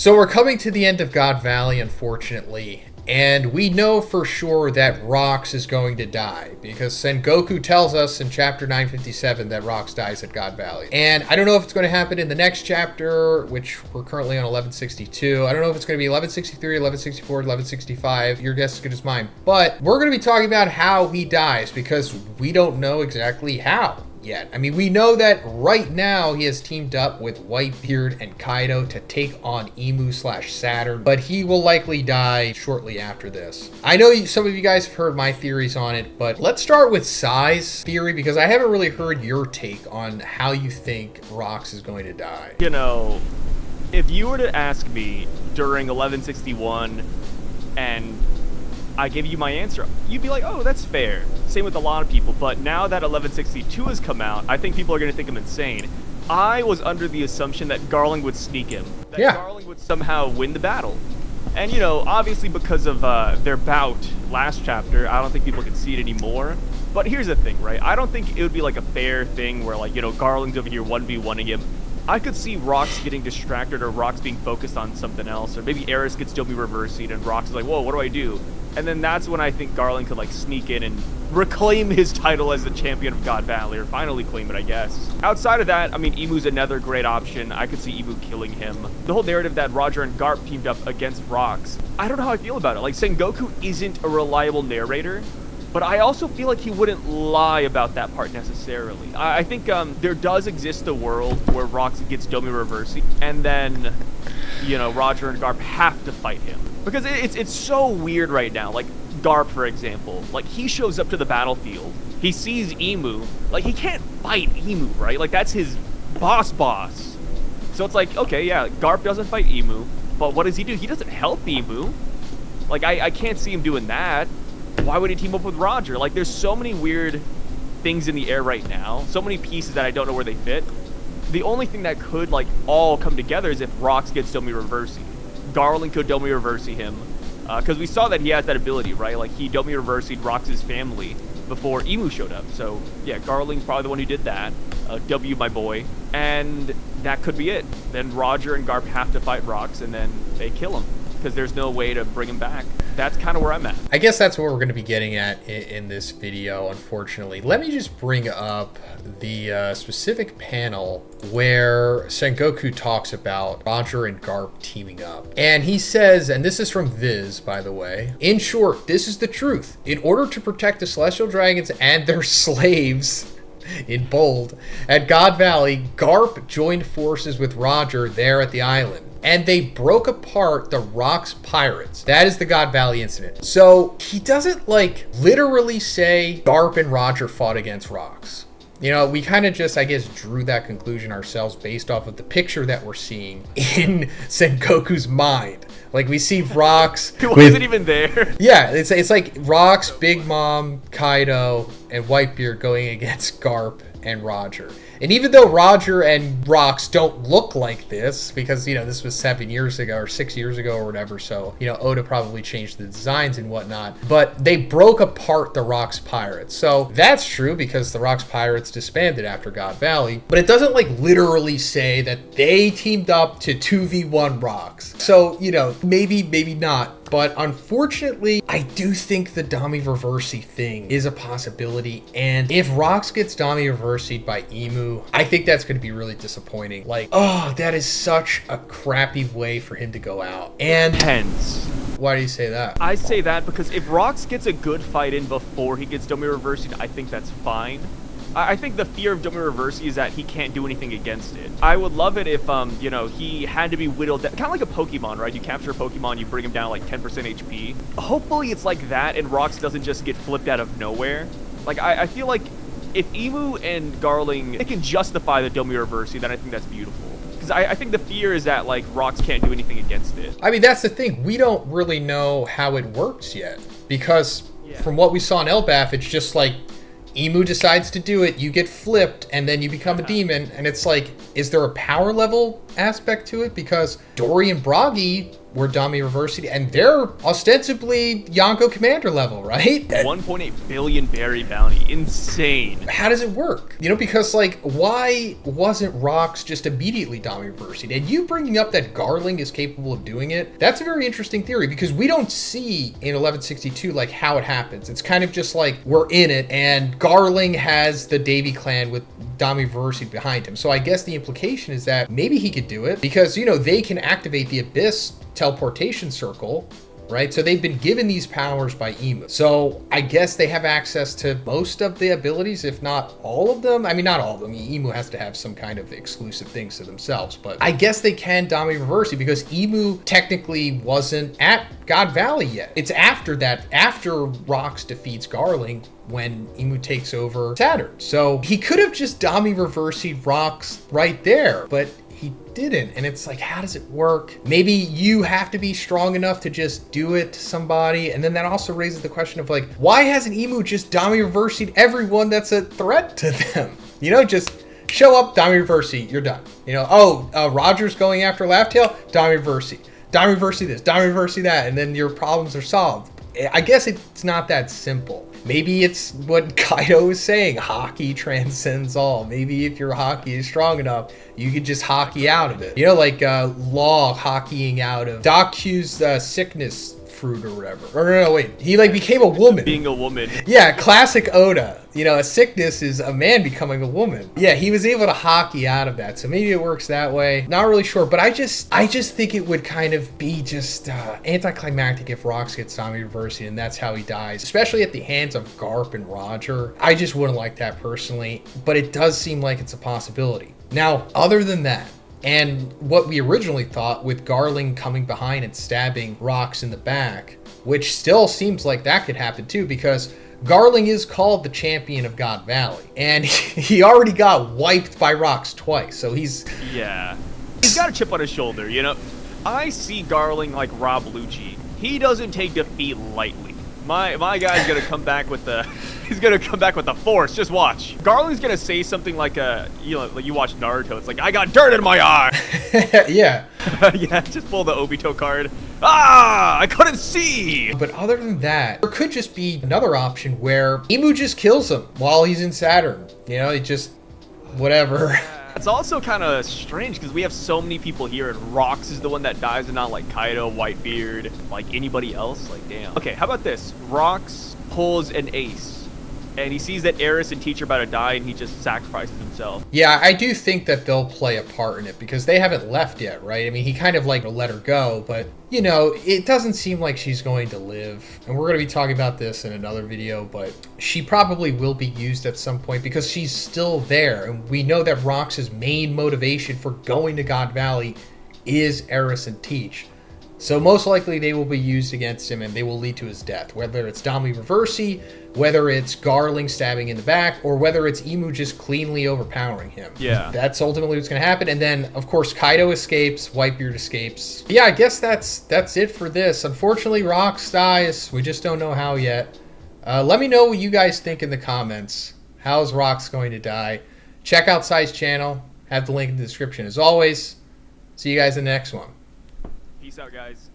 So we're coming to the end of God Valley, unfortunately. And we know for sure that Rox is going to die because Sengoku tells us in chapter 957 that Rox dies at God Valley. And I don't know if it's going to happen in the next chapter, which we're currently on 1162. I don't know if it's going to be 1163, 1164, 1165. Your guess is as good as mine. But we're going to be talking about how he dies because we don't know exactly how yet. I mean, we know that right now he has teamed up with Whitebeard and Kaido to take on Emu/Saturn, but he will likely die shortly after this. I know some of you guys have heard my theories on it, but let's start with Sai's theory because I haven't really heard your take on how you think Rox is going to die. You know, if you were to ask me during 1161 and I give you my answer, you'd be like, oh, that's fair. Same with a lot of people. But now that 1162 has come out, I think people are going to think I'm insane. I was under the assumption that Garling would sneak him. That Garling would somehow win the battle. And, you know, obviously because of their bout last chapter, I don't think people can see it anymore. But here's the thing, right? I don't think it would be like a fair thing where, like, you know, Garling's over here 1v1ing him. I could see Rox getting distracted or Rox being focused on something else. Or maybe Eris could still be reversing and Rox is like, whoa, what do I do? And then that's when I think Garling could, like, sneak in and reclaim his title as the champion of God Valley, or finally claim it, I guess. Outside of that, I mean, Emu's another great option. I could see Emu killing him. The whole narrative that Roger and Garp teamed up against Rox, I don't know how I feel about it. Like, Sengoku isn't a reliable narrator, but I also feel like he wouldn't lie about that part necessarily. I think there does exist a world where Rox gets Domi Reversi, and then, you know, Roger and Garp have to fight him. Because it's so weird right now. Like, Garp, for example. Like, he shows up to the battlefield. He sees Emu. Like, he can't fight Emu, right? Like, that's his boss. So it's like, okay, yeah, Garp doesn't fight Emu. But what does he do? He doesn't help Emu. Like, I can't see him doing that. Why would he team up with Roger? Like, there's so many weird things in the air right now. So many pieces that I don't know where they fit. The only thing that could, like, all come together is if Rox gets Domi Reversi. Garling could Domi Reversi him, because we saw that he has that ability, right? Like, he Domi Reversi'd Rox's family before Emu showed up. So, yeah, Garling's probably the one who did that. W, my boy. And that could be it. Then Roger and Garp have to fight Rox, and then they kill him, because there's no way to bring him back. That's kind of where I'm at. I guess that's what we're going to be getting at in this video, unfortunately. Let me just bring up the specific panel where Sengoku talks about Roger and Garp teaming up. And he says, and this is from Viz, by the way, in short, this is the truth. In order to protect the Celestial Dragons and their slaves, in bold, at God Valley, Garp joined forces with Roger there at the island. And they broke apart the Rox pirates. That is the God Valley incident. So he doesn't, like, literally say Garp and Roger fought against Rox. You know, we kind of just, I guess, drew that conclusion ourselves based off of the picture that we're seeing in Sengoku's mind. Like, we see Rox. He wasn't even there. Yeah, it's like Rox, Big Mom, Kaido, and Whitebeard going against Garp and Roger. And even though Roger and Rox don't look like this, because, you know, this was 7 years ago or 6 years ago or whatever, so, you know, Oda probably changed the designs and whatnot, but they broke apart the Rox pirates. So that's true because the Rox pirates disbanded after God Valley, but it doesn't, like, literally say that they teamed up to 2v1 Rox. So, you know, maybe not. But unfortunately, I do think the Domi Reversi thing is a possibility. And if Rox gets Domi Reversi'd by Emu, I think that's going to be really disappointing. Like, oh, that is such a crappy way for him to go out. And hence, why do you say that? I say that because if Rox gets a good fight in before he gets Domi Reversi'd, I think that's fine. I think the fear of Domi Reversi is that he can't do anything against it. I would love it if, you know, he had to be whittled down. Kind of like a Pokemon, right? You capture a Pokemon, you bring him down like 10% HP. Hopefully it's like that and Rox doesn't just get flipped out of nowhere. Like, I feel like if Emu and Garling, they can justify the Domi Reversi, then I think that's beautiful. Because I think the fear is that, like, Rox can't do anything against it. I mean, that's the thing. We don't really know how it works yet. Because from what we saw in Elbaf, it's just like, Emu decides to do it, you get flipped, and then you become a demon, and it's like, is there a power level aspect to it because Dory and Bragi were Dami Reversity, and they're ostensibly Yonko commander level, right? 1.8 billion berry bounty. Insane. How does it work? You know, because, like, why wasn't Rox just immediately Dami Reversity? And you bringing up that Garling is capable of doing it, that's a very interesting theory, because we don't see in 1162, like, how it happens. It's kind of just like, we're in it, and Garling has the Davy clan with Dami Reversity behind him. So I guess the implication is that maybe he could do it, because, you know, they can activate the Abyss teleportation circle, right? So they've been given these powers by Emu. So I guess they have access to most of the abilities, if not all of them. I mean, not all of them. Emu has to have some kind of exclusive things to themselves, but I guess they can Dami Reversi because Emu technically wasn't at God Valley yet. It's after that, after Rox defeats Garling, when Emu takes over Saturn. So he could have just Dami Reversi'd Rox right there, but he didn't. And it's like, how does it work? Maybe you have to be strong enough to just do it to somebody. And then that also raises the question of, like, why hasn't Emu just Dami Reversi'd everyone that's a threat to them? You know, just show up, Dami Reversi, you're done. You know, oh, Roger's going after Laughtail, Dami Reversi. Dami Reversi this, Dami Reversi that, and then your problems are solved. I guess it's not that simple. Maybe it's what Kaido is saying, hockey transcends all. Maybe if your hockey is strong enough, you could just hockey out of it. You know, like Law hockeying out of Doc Q's sickness fruit or whatever. Or no, wait, he like became a woman. Being a woman. Yeah, classic Oda. You know, a sickness is a man becoming a woman. Yeah, he was able to hockey out of that. So maybe it works that way. Not really sure, but I just think it would kind of be just anticlimactic if Rox gets Dami Reversi and that's how he dies, especially at the hands of Garp and Roger. I just wouldn't like that personally, but it does seem like it's a possibility. Now, other than that, and what we originally thought with Garling coming behind and stabbing Rox in the back, which still seems like that could happen too, because Garling is called the champion of God Valley, and he already got wiped by Rox twice, so he's... Yeah. He's got a chip on his shoulder, you know? I see Garling like Rob Lucci. He doesn't take defeat lightly. My guy's gonna come back with the... He's gonna come back with the force. Just watch. Garling's gonna say something like you know, like you watch Naruto. It's like, I got dirt in my eye. Yeah. Yeah, just pull the Obito card. Ah, I couldn't see. But other than that, there could just be another option where Emu just kills him while he's in Saturn. You know, it just, whatever. It's also kind of strange because we have so many people here, and Rox is the one that dies, and not like Kaido, Whitebeard, like anybody else. Like, damn. Okay, how about this? Rox pulls an ace, and he sees that Eris and Teach are about to die, and he just sacrifices himself. Yeah, I do think that they'll play a part in it because they haven't left yet, right? I mean, he kind of like let her go, but you know, it doesn't seem like she's going to live. And we're going to be talking about this in another video, but she probably will be used at some point because she's still there. And we know that Rox's main motivation for going to God Valley is Eris and Teach. So most likely they will be used against him and they will lead to his death, whether it's Dami Reversi, whether it's Garling stabbing in the back, or whether it's Emu just cleanly overpowering him. Yeah. That's ultimately what's going to happen. And then, of course, Kaido escapes, Whitebeard escapes. Yeah, I guess that's it for this. Unfortunately, Rox dies. We just don't know how yet. Let me know what you guys think in the comments. How is Rox going to die? Check out Sai's channel. Have the link in the description as always. See you guys in the next one. Peace out, guys.